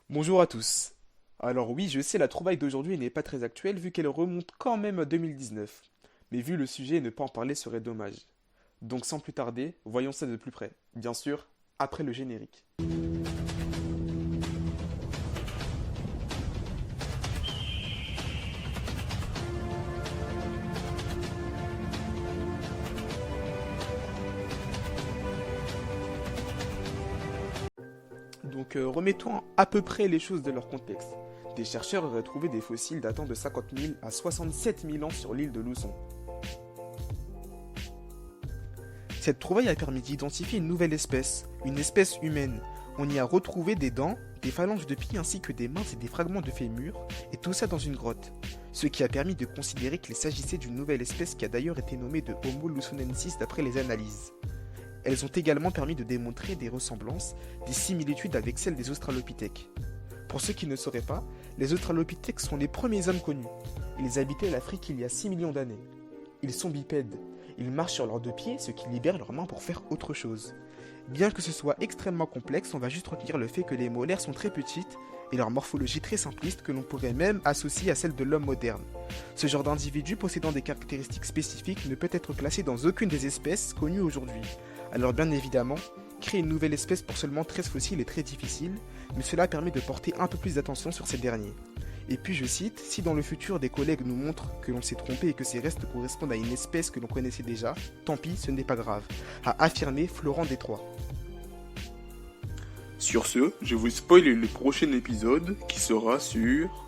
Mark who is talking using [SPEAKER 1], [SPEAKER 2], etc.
[SPEAKER 1] Bonjour à tous. Alors oui, je sais, la trouvaille d'aujourd'hui n'est pas très actuelle vu qu'elle remonte quand même à 2019. Mais vu le sujet, ne pas en parler serait dommage. Donc sans plus tarder, voyons ça de plus près. Bien sûr, après le générique. Donc remettons à peu près les choses de leur contexte. Des chercheurs auraient trouvé des fossiles datant de 50 000 à 67 000 ans sur l'île de Luzon. Cette trouvaille a permis d'identifier une espèce humaine. On y a retrouvé des dents, des phalanges de pieds ainsi que des mains et des fragments de fémur, et tout ça dans une grotte. Ce qui a permis de considérer qu'il s'agissait d'une nouvelle espèce qui a d'ailleurs été nommée de Homo luzonensis d'après les analyses. Elles ont également permis de démontrer des ressemblances, des similitudes avec celles des australopithèques. Pour ceux qui ne sauraient pas, les australopithèques sont les premiers hommes connus. Ils habitaient l'Afrique il y a 6 millions d'années. Ils sont bipèdes. Ils marchent sur leurs deux pieds, ce qui libère leurs mains pour faire autre chose. Bien que ce soit extrêmement complexe, on va juste retenir le fait que les molaires sont très petites et leur morphologie très simpliste que l'on pourrait même associer à celle de l'homme moderne. Ce genre d'individu possédant des caractéristiques spécifiques ne peut être classé dans aucune des espèces connues aujourd'hui. Alors bien évidemment, créer une nouvelle espèce pour seulement 13 fossiles est très difficile, mais cela permet de porter un peu plus d'attention sur ces derniers. Et puis je cite, si dans le futur des collègues nous montrent que l'on s'est trompé et que ces restes correspondent à une espèce que l'on connaissait déjà, tant pis, ce n'est pas grave, a affirmé Florent Détroit.
[SPEAKER 2] Sur ce, je vous spoil le prochain épisode qui sera sur